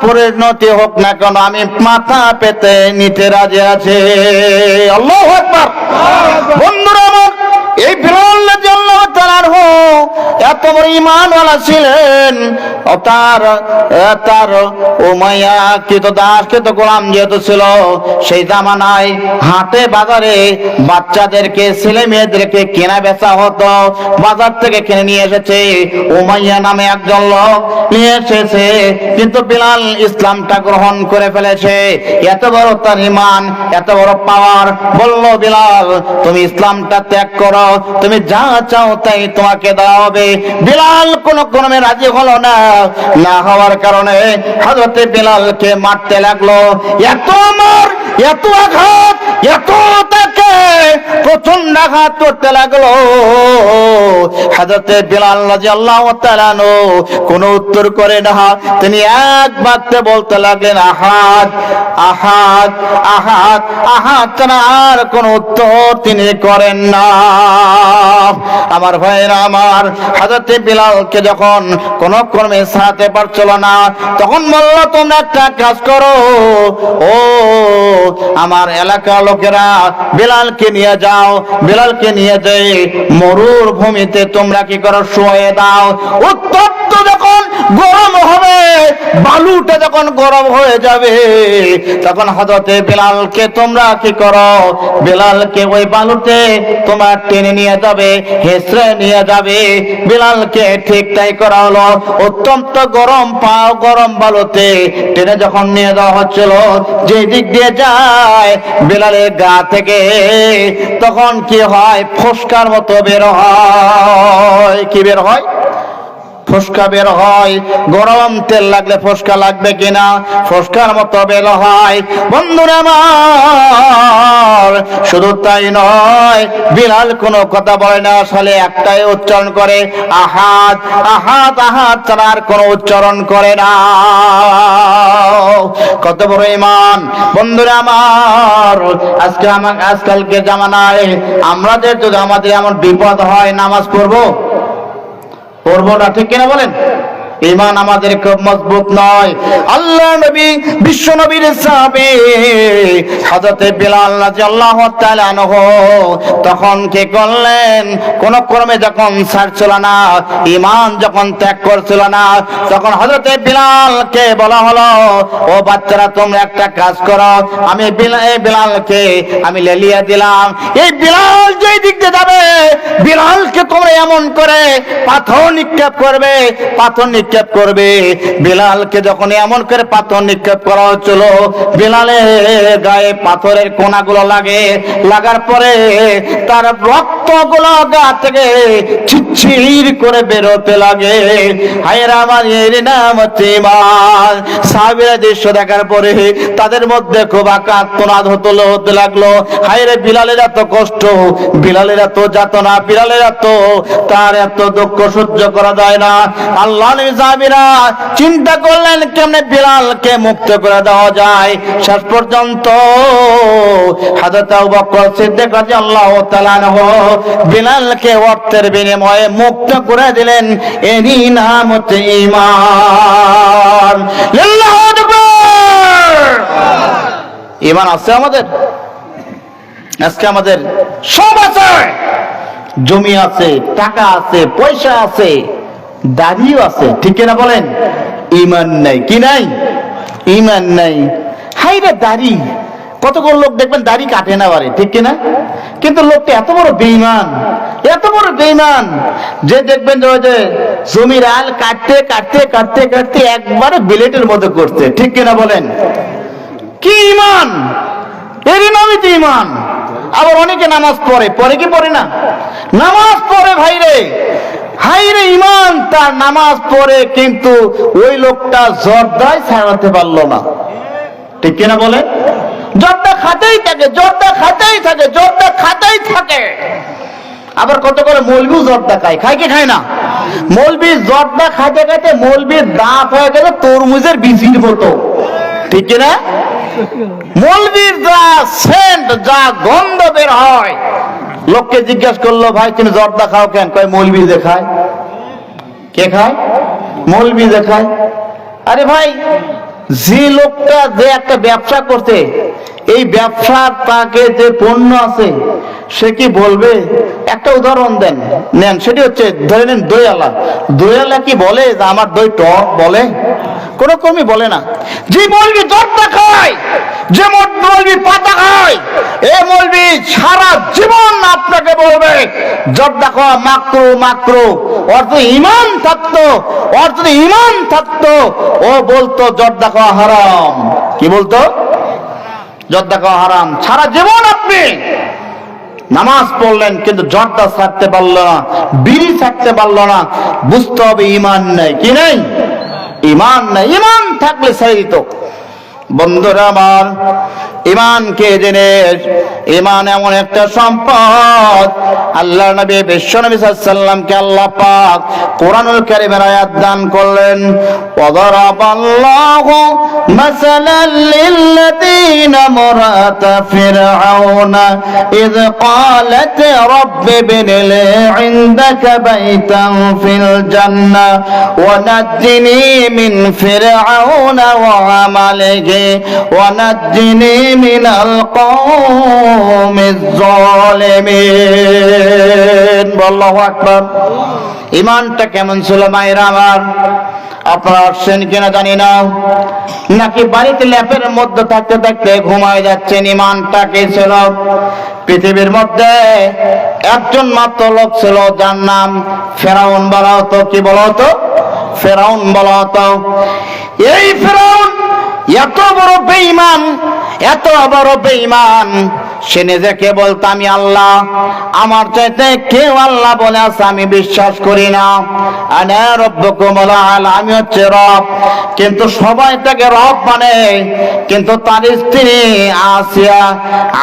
পরিণতি হোক না কেন আমি মাথা পেতে নিতে রাজি আছি। আল্লাহু আকবার। বন্ধুরা আমার, এই বিলাল রাদিয়াল্লাহু তাআলা আনহু এত বড় ঈমানওয়ালা ছিলেন। তার উমাইয়া কৃতদাস, কৃত গোলাম যেহেতু ছিল, সেই জামানায় হাটে বাজারে বাচ্চাদেরকে, ছেলে মেয়েদেরকে কেনা বেচা হতো। বাজার থেকে কিনে নিয়ে এসেছে উমাইয়া নামে একজন লোক নিয়ে এসেছে, কিন্তু বিলাল ইসলামটা গ্রহণ করে ফেলেছে। এত বড় তার ঈমান, এত বড় পাওয়ার। বলল, বিলাল তুমি ইসলামটা ত্যাগ করো, তুমি যা চাও তাই তোমাকে দেওয়া হবে। বিলাল কোন ক্রমে রাজি হলো না। না হওয়ার কারণে হযরত বিলালকে মারতে লাগলো। এত মার, এত আঘাত, এত তাকে প্রচন্ড আঘাত করতে লাগলো। হযরত বিলাল রাদিয়াল্লাহু তাআলা কোনো উত্তর করে না। তিনি এক বাক্যে বলতে লাগলেন, আহাদ আহাদ আহাদ আহাদ, আর কোন উত্তর তিনি করেন না। আমার ভাইরা আমার, হযরত বিলালকে যখন কোন ক্রমে সাথে পারছিল না, তখন বলল, তোমরা একটা কাজ করো, ও আমার এলাকার লোকেরা, বিলালকে নিয়ে যাও, বিলালকে নিয়ে যাই মরুর ভূমিতে তোমরা কি করো, শুয়ে দাও। উত্তপ্ত যখন গরম হবে, বালুটা যখন গরম হয়ে যাবে, তখন হযরত বিলালকে তোমরা কি করো, বিলালকে ওই বালুতে তোমরা টেনে নিয়ে যাবে, হেসড়ে নিয়ে যাবে। বিলালকে ঠিক তাই করা হলো। অত্যন্ত গরম গরম বালুতে টেনে যখন নিয়ে যাওয়া হচ্ছিল, যে দিক দিয়ে যায় বিলালের গা থেকে তখন কি হয়, ফোসকার মতো বের হয়। কি বের হয়? ফোসকা বের হয়। গরম তেল লাগলে ফোসকা লাগবে কিনা? ফোসকার মতো বের হয়। বন্ধুরা আমার, শুধু তাই নয়, বিলাল কোনো কথা বলে না, আসলে একটাই উচ্চারণ করে, আহাদ আহাদ আহাদ ছাড়া আর কোনো উচ্চারণ করে না। কত বড় ঈমান বন্ধুরা আমার। আজকালকে জামানায় আমাদের যদি এমন বিপদ হয়, নামাজ পড়বো না, ঠিক কিনা বলেন? ঈমান আমাদের খুব মজবুত নয়। আল্লাহ নবী, বিশ্ব নবীর সাহাবী হযরত বিলাল রাদিয়াল্লাহু তাআলা আনহু তখন কি করলেন, কোন ক্রমে যখন ছাড়ছিল না, ঈমান যখন ত্যাগ করছিল না, তখন হযরত বিলালকে বলা হলো, ও বাচ্চারা তোমরা একটা কাজ করো, আমি বিলালকে আমি লেলিয়ে দিলাম। এই বিলাল যেই দিক দিয়ে যাবে, বিলালকে তোমরা এমন করে পাথর নিক্ষেপ করবে, পাথর নিক্ষেপ নিক্ষেপ করবে। বিলালকে যখন এমন করে পাথর নিক্ষেপ করা হচ্ছিল, বিলালের গায়ে পাথরের কোনাগুলো লাগার পরে তার রক্তগুলো গা থেকে ছিটছিট করে বেরোতে লাগে। হায়রা আমার, এর নাম হচ্ছে ঈমান। সাহাবীরা দৃশ্য দেখার পরে তাদের মধ্যে খুব আকার্তনাদ হতে লাগলো। হায়রে, বিলালের এত কষ্ট, বিলালের এত যাতনা, বিলালের তার এত দুঃখ সহ্য করা যায় না। আল্লাহর নবী সাহাবীরা চিন্তা করলেন কেমনে বিলালকে মুক্ত করে দেওয়া যায়। শেষ পর্যন্ত হযরত আবু বকর সিদ্দিক রাদিয়াল্লাহু তাআলা আনহু বিলালকে অর্থের বিনিময়ে মুক্ত করে দিলেন। এরই নাম হচ্ছে ঈমান। আল্লাহু আকবার। ঈমান আছে আমাদের? আজকে আমাদের সব আছে, জমি আছে, টাকা আছে, পয়সা আছে, দাড়িও আছে, ঠিক কিনা বলেন? ঈমান নাই। কি নাই? ঈমান নাই। হাইরে দাড়ি, কতগুলো লোক দেখবেন দাড়ি কাটে না পারে, ঠিক কিনা? কিন্তু লোকটা এত বড় বেঈমান, এত বড় বেঈমান যে দেখবেন যে জমির আল কাটতে কাটতে কাটতে কাটতে একবারে বিলেটের মতো করতে, ঠিক কিনা বলেন? কি ঈমান? এরই নামই তো ঈমান। আবার অনেকে নামাজ পড়ে কি পড়ে না? নামাজ পড়ে ভাইরে, হাইরে ঈমান তার, নামাজ পড়ে কিন্তু ওই লোকটা জর্দায় ছাড়াতে পারলো না, ঠিক কিনা বলে? জর্দা খাতেই থাকে, জর্দা খাতেই থাকে, জর্দা খাতেই থাকে। আবার কত করে মৌলবীও জর্দা খায় কি খায় না? মৌলবী জর্দা খাইতে খাইতে মৌলবীর দাঁত হয়ে গেছে তরমুজের বীজের মতো, ঠিক কিনা? মৌলবীর যা সেন্ট, যা গন্ধ বের হয়, লোককে জিজ্ঞেস করলো, ভাই তুমি জর্দা খাও কেন? কয় মৌলবী যে খায়। কে খায়? মৌলবী যে খায়। আরে ভাই, যে লোকটা যে একটা ব্যবসা করছে, এই ব্যবসার তাকে যে পণ্য আছে সে কি বলবে? একটা উদাহরণ দেন, নেন, সেটি হচ্ছে ধরে নেন দইওয়ালা। দইওয়ালা কি বলে যে আমার দই টক? বলে? কোন কমই বলে না। যে মৌলবী জর্দা খায়, যে মৌলবী পাতা খায়, এই মৌলবী সারা জীবন আপনাকে বলবে জর্দা খাওয়া মাকরু মাকরু। ওর যদি ঈমান থাকতো, ওর যদি ঈমান থাকতো, ও বলতো জর্দা খাওয়া হারাম। কি বলতো? জর্দা খাওয়া হারাম। সারা জীবন আপনি নামাজ পড়লেন কিন্তু জর্দা ছাড়তে পারলো না, বিড়ি ছাড়তে পারলো না, বুঝতে হবে ঈমান নাই। কি নাই? ঈমান নাই। ঈমান থাকলে ছেড়ে দিত। বন্ধুরা আমার, ঈমান কে জিনিস? ঈমান এমন একটা সম্পদ, আল্লাহর নবী বিশ্বনবী সাল্লাল্লাহু আলাইহি ওয়াসাল্লামকে আল্লাহ পাক কোরআনুল কারীমের আয়াত দান করলেন, ওয়াদারাবাল্লাহু মাসালাল লিল্লাযীনা মুরাতা ফিরআউনা ইয ক্বালাত রাব্বি ইবনি ইনদাকা বাইতান ফিল জান্নাহ ওয়া নাজ্জিনি মিন ফিরআউনা ওয়া আমালিহি ওয়া নাজ্জিনি মিনাল কওমিজ জালিমিন। আল্লাহু আকবার। ঈমানটা কেমন ছিল মায়েরা আমার? আপনারা আসছেন কিনা জানি না, নাকি বাড়িতে ল্যাপের মধ্যে থাকতে থাকতে ঘুমায় যাচ্ছেন? ঈমানটা কি ছিল? পৃথিবীর মধ্যে একজন মাত্র লোক ছিল, যার নাম ফেরাউন বলা হতো। কি বলা হতো? ফেরাউন বলা হতো। এই ফেরাউন এত বড় বেঈমান, এত বড় বেঈমান, সে নিজেকে বলতো আমি আল্লাহ, আমার চাইতে কেউ আল্লাহ বলে আছে আমি বিশ্বাস করি না। আনা রাব্বুকুমুল আলা, আমি হচ্ছে রব। কিন্তু সবাই তাকে রব মানে, কিন্তু তার স্ত্রী আসিয়া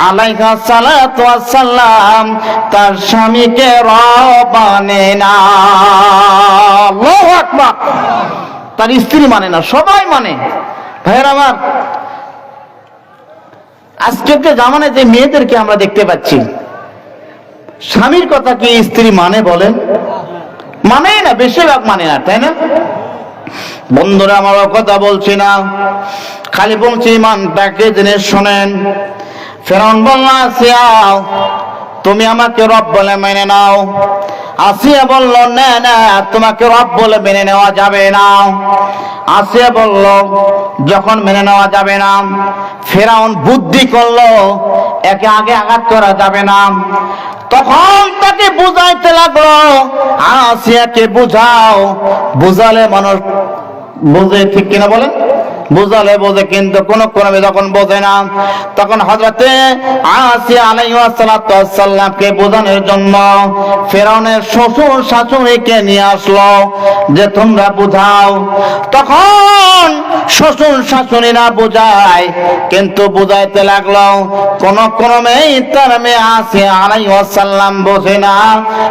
আলাইহা সালাতু ওয়াসসালাম তার স্বামীকে রব মানে না। আল্লাহু আকবার। তার স্ত্রী মানে না, সবাই মানে। ভাইয়ের আমার, আজকের জামানায় যে মেয়েদেরকে আমরা দেখতে পাচ্ছি, স্বামীর কথা কি স্ত্রী মানে? বলেন, মানে না, বেশিরভাগ মানে না, তাই না? বন্ধুরা আমার কথা বলছি না, খালি বলছি ঈমানটাকে জেনে শোনেন। ফেরাউন বলল, আসিয়া তুমি আমাকে রব বলে মেনে নাও। আসিয়া বলল, না না, তোমাকে রব বলে মেনে নেওয়া যাবে না। আসিয়া বলল, যখন মেনে নেওয়া যাবে না, ফেরাউন বুদ্ধি করলো একে আগে আঘাত করা যাবে না। তখন তাকে বুঝাইতে লাগলো, আসিয়াকে বুঝাও, বুঝালে মানুষ বুঝে, ঠিক কিনা বলেন? বুঝালে বোঝে, কিন্তু কোন ক্রমে যখন বোঝে না, তখন হযরতে আসিয়া আলাইহিস সালাতু ওয়াস সালামকে বোঝানোর জন্য ফেরাউনের শ্বশুর শাশুড়িকে নিয়ে আসলো যে তোমরা বুঝাও। তখন শ্বশুর শাশুড়িরা বোঝায়, কিন্তু বুঝাইতে লাগলো, কোন ক্রমেই তার মেয়ে আসিয়া আলাইহিস সালাম বোঝে না,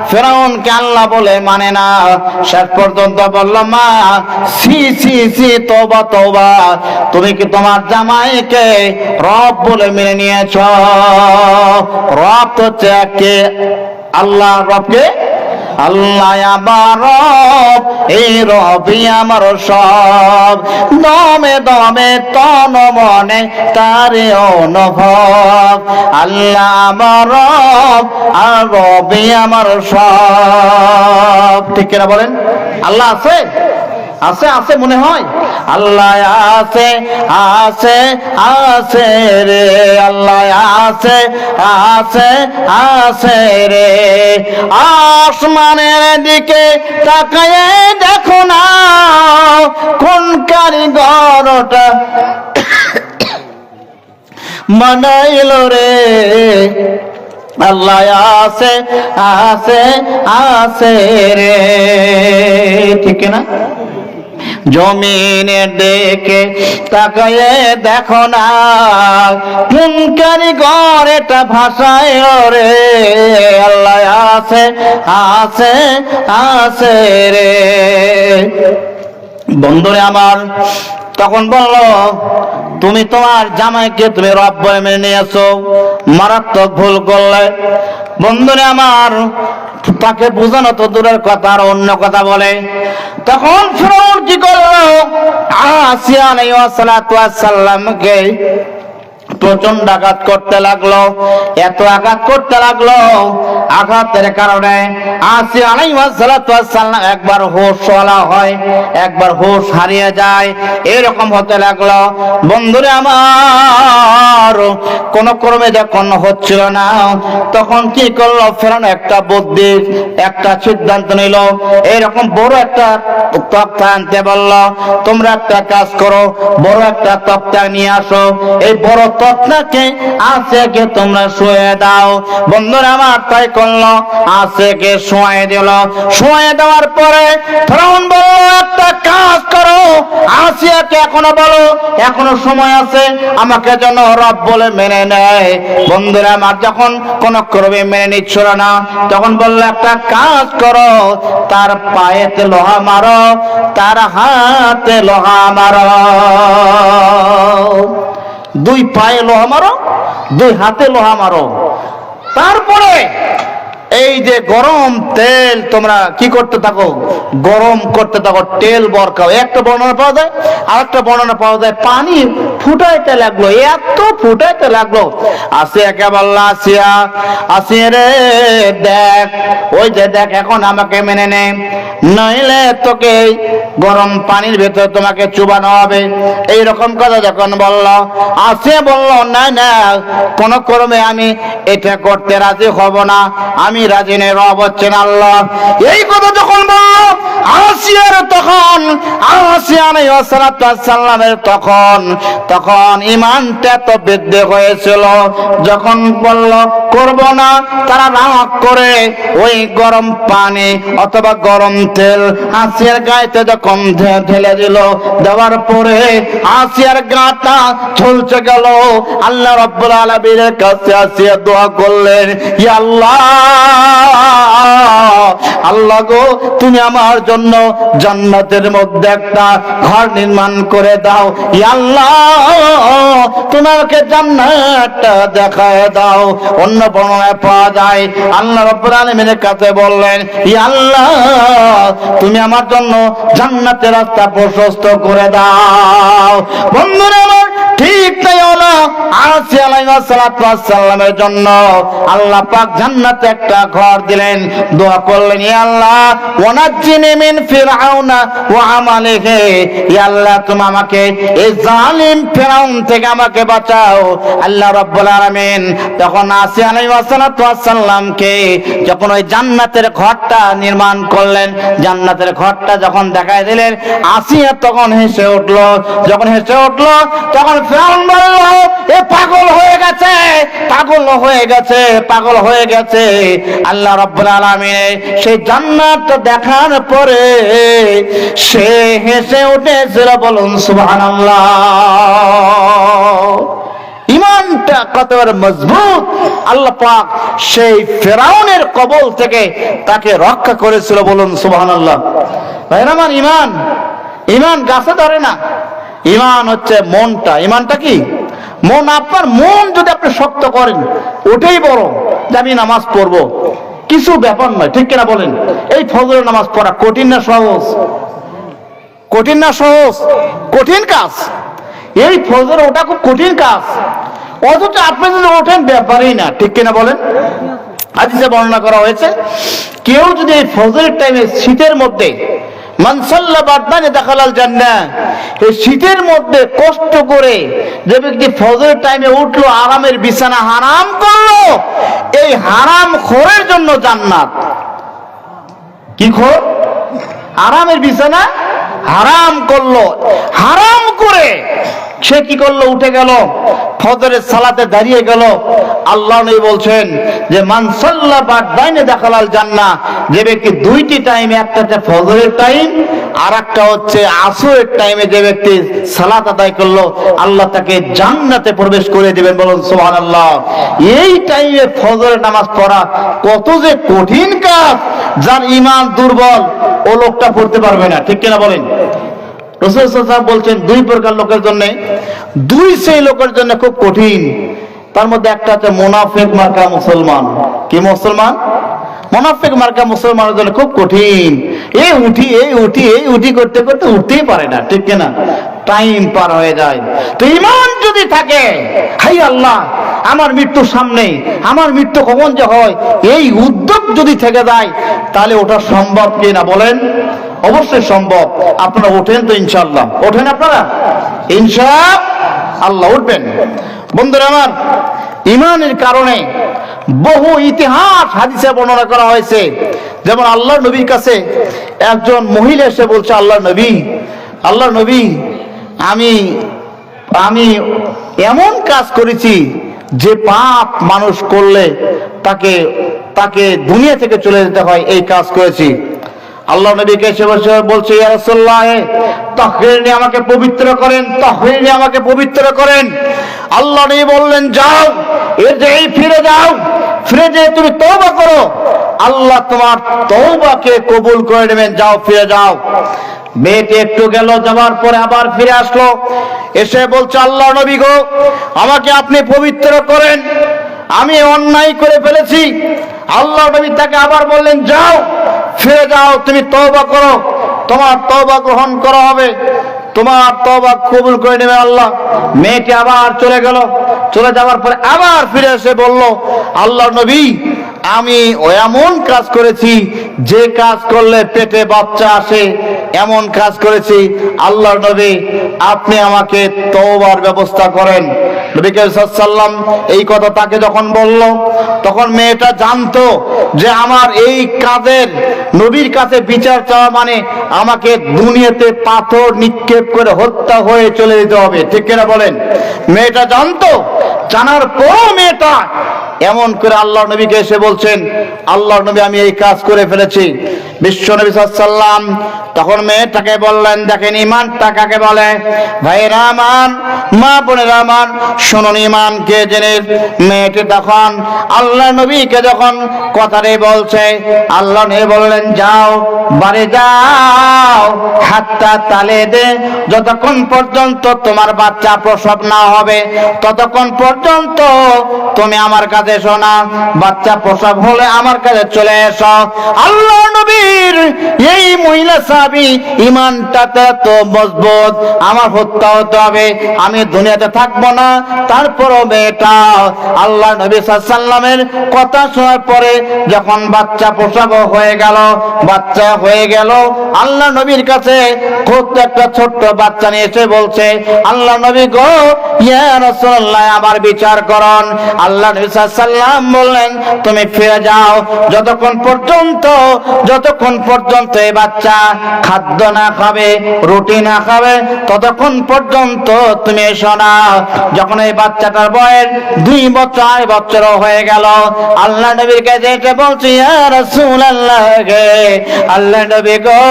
ফেরাউনকে আল্লাহ বলে মানে না। শেষ পর্যন্ত বলল, মা সি সি সি, তওবা তওবা, তুমি কি তোমার জামাইকে রব বলে মেনে নিয়েছ? রব তো হচ্ছে কে? আল্লাহ। রবকে আল্লাহ আমার রব, এই রবই আমার সব, দমে দমে তন মনে তারে অনুভব। আল্লাহ আমার রব, আর রবই আমার সব। ঠিক কিনা বলেন? আল্লাহ আছে? আছে আছে মনে হয়। আল্লাহ আছে আছে আছে রে, আল্লাহ আছে আছে আছে রে। আসমানের দিকে তাকায়ে দেখো না, কোন কারিগরটা বানাইলো রে। আল্লাহ আছে আছে আছে রে, ঠিক না? জমিনের দিকে তাকায়ে দেখো না, কোন কারিগর এটা ভাষায় রে। আল্লাহ আছে আছে আছে রে। বন্ধুরে আমার, তখন বলল, তুমি তোমার জামাইকে তুমি রব বলে মেনে নিয়েছো, মারাত্মক ভুল করলে। বন্ধুরে আমার, তাকে বোঝানো তো দূরের কথা, আর অন্য কথা বলে। তখন ফিরআউন কি করলো? আসিয়া আলাইহিস সালাতু ওয়াস সালামকে প্রচন্ড আঘাত করতে লাগলো, এত আঘাত করতে লাগলো, আঘাতের কারণে আসিয়া আলাইহিস সালাতু ওয়াস সালাম একবার হুঁশ চলা হয়, একবার হুঁশ হারিয়ে যায়, এরকম হতে লাগলো। বন্ধুরে আমার, কোন ক্রমে যখন হচ্ছিল না, তখন কি করলো ফেরাউন? একটা বুদ্ধি, একটা সিদ্ধান্ত নিল। এরকম বড় একটা তক্তা আনতে বলল, তোমরা একটা কাজ করো, বড় একটা তক্তা নিয়ে আসো, এই বড় তক্তাকে আসিয়াকে তোমরা শুয়ে দাও। বন্ধুরা আমার, তাই করলো, আসিয়াকে শুয়ে দিল। শুয়ে দেওয়ার পরে ফেরাউন বলল, একটা কাজ করো, আসিয়াকে এখনো বলো, এখনো সময় আছে, আমাকে যেন রব বলে মেনে নেয়। বন্ধুরা আমার, যখন কোন ক্রমে মেনে নিচ্ছিল না, তখন বললো, একটা কাজ করো, তার পায়েতে লোহা মারো, তার হাতে লোহা মারো। দুই পায়ে লোহা মারো, দুই হাতে লোহা মারো। তারপরে এই যে গরম তেল তোমরা কি করতে থাকো? গরম করতে থাকো, তেল বরকাও। একটা বর্ণনা পাওয়া যায়, আর একটা বর্ণনা পাওয়া যায় পানি ফুটাইতে লাগলো, এত ফুটাইতে লাগলো। আসিয়াকে বলল, আসিয়া আসিয়া রে, দেখ, ওই যে দেখ, এখন আমাকে মেনে নে, নইলে তোকে গরম পানির ভেতর তোমাকে চুবানো হবে। এইরকম কথা যখন বলল, আসিয়া বলল, না না, কোন ক্রমে আমি এটা করতে রাজি হব না, আমি রাজি নেই, রব হচ্ছেন আল্লাহ। এই কথা যখন বলল আসিয়ার, তখন আসিয়া আলাইহিস সালাতু ওয়াস সালামের তখন ঈমানটা তো বৃদ্ধি হয়েছিল। যখন বলল করব না, তারা রাগ করে ওই গরম পানি অথবা গরম তেল আসিয়ার গায়েতে যখন ঢেলে দিল, দেওয়ার পরে আসিয়ার গাটা ঝলসে গেল। আল্লাহ রাব্বুল আলামিনের কাছে আসিয়া দোয়া করলেন, ইয়া আল্লাহ, আল্লাহ গো, তুমি আমার জন্য জান্নাতের মধ্যে একটা ঘর নির্মাণ করে দাও। ইয়া আল্লাহ, তোমাকে জান্নাতটা দেখায় দাও। অন্য বর্ণনায় পাওয়া যায়, আল্লাহ রাব্বুল আলামিনের কাছে বললেন, ইয়া আল্লাহ, তুমি আমার জন্য জান্নাতের রাস্তা প্রশস্ত করে দাও। বন্ধুরা আমার, ঠিক তাই হলো আসিয়া আলাইহিস সালামের জন্য আল্লাহ পাক জান্নাতে একটা ঘর দিলেন, দোয়া করলেন, ইয়া আল্লাহ ওয়ানাজ্জিনি মিন ফিরআউনা ওয়া আমালিহি, ইয়া আল্লাহ তুমি আমাকে এই জালিম ফিরআউন থেকে আমাকে বাঁচাও। আল্লাহ রাব্বুল আলামিন তখন আসিয়া আলাইহিস সালামকে যখন ওই জান্নাতের ঘরটা নির্মাণ করলেন, জান্নাতের ঘরটা যখন দেখায় দিলেন, আসিয়া তখন হেসে উঠলো। যখন হেসে উঠলো তখন ফিরআউন বলল, এ পাগল হয়ে গেছে, পাগল হয়ে গেছে, পাগল হয়ে গেছে। আল্লাহ রাব্বুল আলামিন সেই জান্নাতটা দেখার পরে সে হেসে উঠেছিল। বলুন সুবহানাল্লাহ। ইমানটা কতবার মজবুত! আল্লাহ পাক সেই ফিরআউনের কবল থেকে তাকে রক্ষা করেছিল। বলুন সুবহানাল্লাহ। ভাইরা আমার, ইমান, ইমান গাছে ধরে না। ইমান হচ্ছে মনটা। ইমানটা কি? মন। আপনার মন যদি আপনি শক্ত করেন, ওটাই বড় যে আমি নামাজ পড়বো, কিছু ব্যাপার নয়। ঠিক কিনা বলেন? এই ফজরের নামাজ পড়া কঠিন না সহজ? কঠিন না সহজ? কঠিন কাজ। এই ফজর ওটা খুব কঠিন কাজ, অথচ আপনি যদি ওঠেন ব্যাপারই না। ঠিক কিনা বলেন? হাদিসে বর্ণনা করা হয়েছে, কেউ যদি এই ফজরের টাইমে শীতের মধ্যে মান সাল্লা বারদানে দাখালাল জান্নাহ, এই শীতের মধ্যে কষ্ট করে যে ব্যক্তি ফজরের টাইমে উঠলো, আরামের বিছানা হারাম করলো, এই হারাম খোরের জন্য জান্নাত। কি খোর? আরামের বিছানা হারাম করলো, হারাম করে সে কি করলো? উঠে গেল, ফজরের সালাতে দাঁড়িয়ে গেল। আল্লাহ নবী বলছেন যে মান সাল্লা বারদানে দাখালাল জান্নাহ, যে ব্যক্তি দুইটি টাইমে, একটা হচ্ছে ফজরের টাইম আর একটা হচ্ছে আসরের টাইমে যে ব্যক্তি সালাত আদায় করলো, আল্লাহ তাকে জান্নাতে প্রবেশ করে দিবেন। বলুন সুবহানাল্লাহ। এই টাইমে ফজরের নামাজ পড়া কত যে কঠিন কাজ, যার ঈমান দুর্বল ও লোকটা পড়তে পারবে না। ঠিক কিনা বলেন? রাসূল সাল্লাল্লাহু আলাইহি ওয়াসাল্লাম বলছেন দুই প্রকার লোকের জন্য, দুই সেই লোকের জন্য খুব কঠিন। তার মধ্যে একটা হচ্ছে মুনাফিক মার্কা মুসলমান। কি মুসলমান? মুনাফিক মার্কা মুসলমানের জন্য খুব কঠিন। এই উঠি করতে করতে উঠতেই পারে না। ঠিক কিনা? টাইম পার হয়ে যায়। তো ঈমান যদি থাকে, হাই আল্লাহ আমার মৃত্যু সামনে, আমার মৃত্যু কখন যে হয়, এই উদ্যোগ যদি থেকে যায়, তাহলে ওটা সম্ভব কি না বলেন? অবশ্যই সম্ভব। আপনারা ওঠেন তো ইনশাআল্লাহ? ওঠেন আপনারা ইনশাআল্লাহ? উঠবেন। বন্ধুরা আমার, ঈমানের কারণে বহু ইতিহাস হাদিসে বর্ণনা করা হয়েছে। যেমন আল্লাহর নবীর কাছে একজন মহিলা এসে বলছে, আল্লাহর নবী, আমি এমন কাজ করেছি যে পাপ মানুষ করলে তাকে দুনিয়া থেকে চলে যেতে হয়, এই কাজ করেছি। আল্লাহ নবীকে এসে বলছে, ইয়া রাসূলুল্লাহ তাহরিরনি, আমাকে পবিত্র করেন, তাহরিরনি, আমাকে পবিত্র করেন। আল্লাহ নবী বললেন, যাও, এই ফিরে যাও, ফিরে যেয়ে তুমি তওবা করো, আল্লাহ তোমার তওবাকে কবুল করে নেবেন। যাও, ফিরে যাও। মেয়েটি একটু গেল, যাওয়ার পরে আবার ফিরে আসলো, এসে বলছে, আল্লাহ নবী গো, আমাকে আপনি পবিত্র করেন, আমি অন্যায় করে ফেলেছি। আল্লাহ নবী তাকে আবার বললেন, যাও, ফিরে যাও, তুমি তওবা করো, তোমার তওবা গ্রহণ করা হবে, তোমার তওবা কবুল করে নেবে আল্লাহ। মেয়েটি আবার চলে গেল, চলে যাওয়ার পরে আবার ফিরে এসে বলল, আল্লাহ নবী, আমি এমন কাজ করেছি যে কাজ করলে পেটে বাচ্চা আসে, এমন কাজ করেছি। আল্লাহর নবী, আপনি আমাকে তওবার ব্যবস্থা করেন। নবী করিম সাল্লাল্লাহু আলাইহি ওয়াসাল্লাম এই কথা তাকে যখন বলল, তখন মেয়েটা জানতো যে আমার এই কাজের নবীর কাছে বিচার চাওয়া মানে আমাকে দুনিয়াতে পাথর নিক্ষেপ করে হত্যা হয়ে চলে যেতে হবে। ঠিক কিনা বলেন? মেয়েটা জানতো। জানার পর মেয়েটা এমন করে আল্লাহ নবীকে এসে বলছেন, আল্লাহ নবী, আমি এই কাজ করে ফেলেছি। বিশ্ব নবী সাল্লাল্লাহু আলাইহি ওয়াসাল্লাম তখন মেয়েটাকে বললেন, দেখেন ঈমানটা কাকে বলে। ভাইরা আমার, মা বোনেরা আমার, শুনুন ঈমানকে জেনে। মেয়েটি তখন আল্লাহ নবীকে যখন কথাটি বলছে, আল্লাহ নবী বললেন, যাও, বাড়ি যাও, হাত্তা তালে দে, যতক্ষণ পর্যন্ত তোমার বাচ্চা প্রসব না হবে ততক্ষণ পর্যন্ত তুমি আমার কাছে এসো না, বাচ্চা প্রসব হলে আমার কাছে চলে এসো। আল্লাহ নবী নবীর এই মহিলা সাহাবী ঈমানটাতে তো মজবুত, আমার হত্যা হতে হবে, আমি দুনিয়াতে থাকবো না। তারপরও মেয়েটা আল্লাহ নবী সাল্লাল্লাহু আলাইহি সাল্লামের কথা শোনার পরে যখন বাচ্চা প্রসব হয়ে গেল, বাচ্চা হয়ে গেল, আল্লাহ নবীর কাছে খুব একটা ছোট্ট বাচ্চা নিয়ে এসে বলছে, আল্লাহ নবী গো, ইয়া রাসূলুল্লাহ, আমার বিচার করুন। আল্লাহ নবী সাল্লাল্লাহু আলাইহি সাল্লাম বললেন, তুমি ফিরে যাও, যতক্ষণ পর্যন্ত এই বাচ্চা খাদ্য না খাবে, রুটি না খাবে, ততক্ষণ পর্যন্ত তুমি এসো না। যখন এই বাচ্চাটার বয়স 2 বছর 8 বছর হয়ে গেল, আল্লাহ নবীর কাছে এসে বলছি, ইয়া রাসূলুল্লাহ গে, আল্লাহ নবী গো,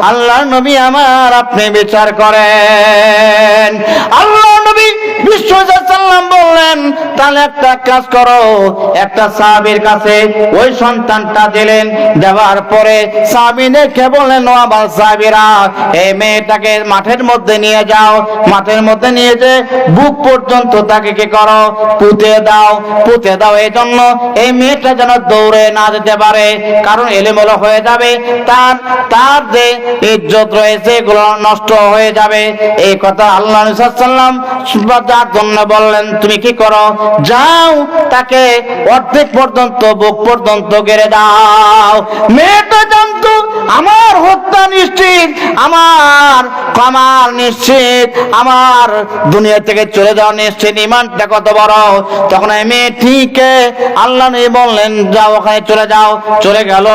আল্লাহ নবী আমার, আপনি বিচার করেন। আল্লাহ নবী বিশ্ব সাল্লাম বললেন, তাহলে একটা কাজ করো, একটা সাহাবীর কাছে ওই সন্তানটা দিলেন। দেওয়ার পরে সাহাবী দেখে বললেন, ও আমার সাহাবীরা, এই মেয়েটাকে মাঠের মধ্যে নিয়ে যাও, মাঠের মধ্যে নিয়ে যে বুক পর্যন্ত তাকে কি করো, পুঁতে দাও। এই জন্য এই মেয়েটা যেন দৌড়ে না যেতে পারে, কারণ এলোমেলো হয়ে যাবে, তার যে ইজ্জত রয়েছে এগুলো নষ্ট হয়ে যাবে। এই কথা আল্লাহ নবী সাল্লাল্লাহু আলাইহি সাল্লাম যার জন্য বললেন, তুমি কি করো, যাও, তাকে অর্ধেক পর্যন্ত, বুক পর্যন্ত গেড়ে দাও। মেয়েটা জানতো আমার হত্যা নিশ্চিত, আমার নিশ্চিত, আমার দুনিয়া থেকে চলে যাওয়া নিশ্চিত। ঈমানটা কত বড়! তখন এই মেয়েটিকে আল্লাহ নবী বললেন, যাও, ওখানে চলে যাও। চলে গেল,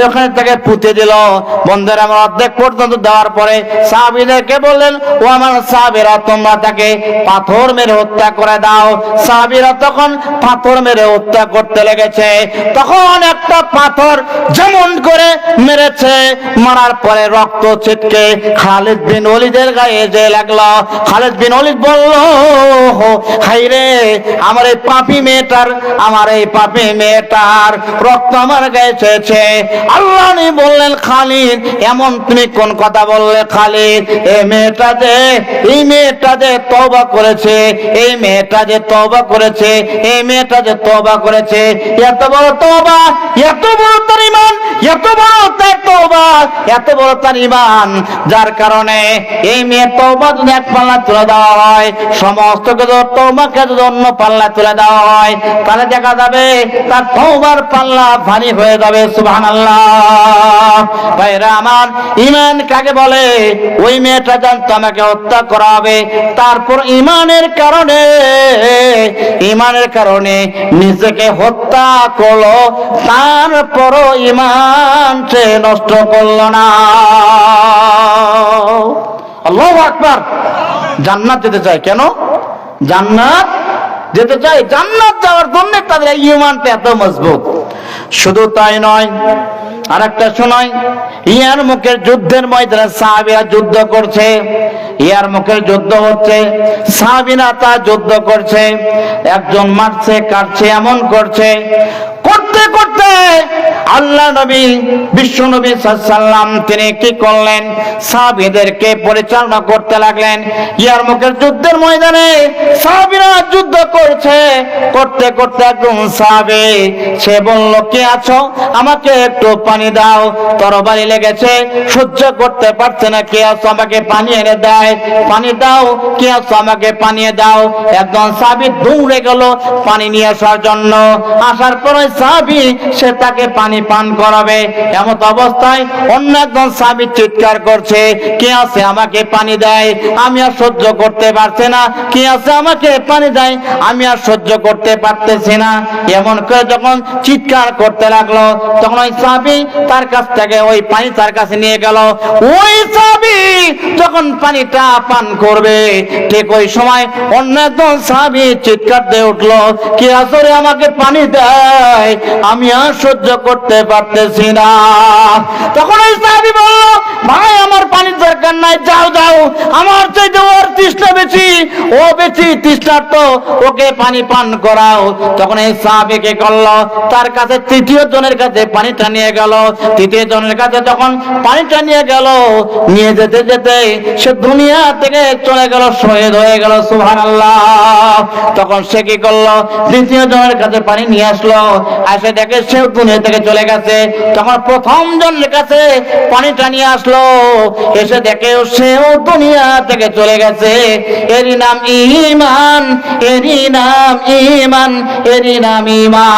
ওখানে তাকে পুঁতে দিল। বন্ধুরা আমার, অর্ধেক পর্যন্ত দেওয়ার পরে সাহাবীদেরকে বললেন, ও আমার সাহাবীরা, তোমরা তাকে পাথর মেরে হত্যা করে দাও। সাহাবীরা তখন পাথর মেরে হত্যা করতে লেগেছে। তখন একটা পাথর যেমন করে মেরেছে, মারার পরে রক্ত ছিটকে খালিদ বিন ওলীদের গায়ে যে লাগলো। খালিদ বিন ওলীদ বলল, হায়রে, আমার এই পাপী মেয়েটার রক্ত আমার গায়ে ছেয়েছে। আল্লাহ নবী বললেন, খালিদ, এমন তুমি কোন কথা বললে? খালিদ, এই মেয়েটা যে তওবা করেছে, এই মেয়েটা যে তওবা করেছে, এত বড় তওবা, এত বড় তার ঈমান, এত বড় তার তওবা, এত বড় তার ঈমান, যার কারণে এই মেয়ে তওবা যদি এক পাল্লা তুলে দেওয়া হয়, সমস্ত তওবাকে যদি অন্য পাল্লা তুলে দেওয়া হয়, তাহলে দেখা যাবে তার তওবার পাল্লা ভারী হয়ে যাবে। সুবহানাল্লাহ। ভাইরা আমার, ঈমান কাকে বলে? ওই মেয়েটা জানতো আমাকে হত্যা করা হবে, তারপর ঈমানের কারণে নিজেকে হত্যা করলো, তারপরও ঈমান সে নষ্ট করলো না। আল্লাহু আকবার। জান্নাত যেতে চায়, কেন জান্নাত যেতে চায়? জান্নাত যাওয়ার জন্য তাদের ঈমানটা এত মজবুত। শুধু তাই নয়, আরেকটা শোনাই, ইয়ারমুকের যুদ্ধের ময়দানে সাহাবীরা যুদ্ধ করছে, ইয়ারমুকের যুদ্ধ হচ্ছে, সাহাবীরা তা যুদ্ধ করছে, একজন মারছে, কাটছে, এমন করছে, করতে করতে আল্লাহ নবী, বিশ্ব নবী সাল্লাল্লাহু আলাইহি সাল্লাম, তিনি কি করলেন? সাহাবীদেরকে পরিচালনা করতে লাগলেন। ইয়ারমুকের যুদ্ধের ময়দানে সাহাবীরা যুদ্ধ করছে, করতে করতে একজন সাহাবী, সে বলল, কে আছো, আমাকে একটু পানি দাও, তরবারি লেগেছে, সহ্য করতে পারছে না, কে আছো, আমাকে পানি এনে দেয়, পানি দাও, কে আছো, আমাকে পানি দাও। একজন সাহাবী দৌড়ে গেল পানি নিয়ে আসার জন্য। আসার পরে সাহাবী, সে তাকে পানি পান করাবে, এমন অবস্থায় অন্য একজন সাহাবী চিৎকার করছে, কে আছে, আমাকে পানি দেয়, আমি আর সহ্য করতে পারছি না, কে আছে, আমাকে পানি দেয়, আমি আর সহ্য করতে পারতেছি না। এমন করে যখন চিৎকার করতে লাগলো, তখন ওই সাহাবী তার কাছ থেকে ওই পানি তার কাছে নিয়ে গেল। ওই সাহাবী যখন পানিটা পান করবে, ঠিক ওই সময় অন্য একজন সাহাবী চিৎকার দিয়ে উঠলো, কে আসরে, আমাকে পানি দেয়, আমি আর সহ্য করতে পারতেছি না। তখন ওই সাহাবী বলল, ভাই আমার পানির দরকার নাই, যাও যাও, আমার চাইতে ওর তৃষ্ণা বেশি, ও বেশি তৃষ্ণার্ত, ওকে পানি পান করাও। তখন এই সাহাবী কি করলো, তার কাছে তৃতীয় জনের কাছে পানিটা নিয়ে গেল। তৃতীয় জনের কাছে যখন পানিটা নিয়ে গেল, নিয়ে যেতে যেতে সে দুনিয়া থেকে চলে গেল, শহীদ হয়ে গেল। সুবহানাল্লাহ। তখন সে কি করলো, দ্বিতীয় জনের কাছে পানি নিয়ে আসলো, এসে দেখে সেও দুনিয়া থেকে চলে গেছে। তখন প্রথম জনের কাছে পানিটা নিয়ে আসলো, এসে দেখে সেও দুনিয়া থেকে চলে গেছে। এরই নাম ঈমান, এরই নাম ঈমান, এরই নাম ঈমান।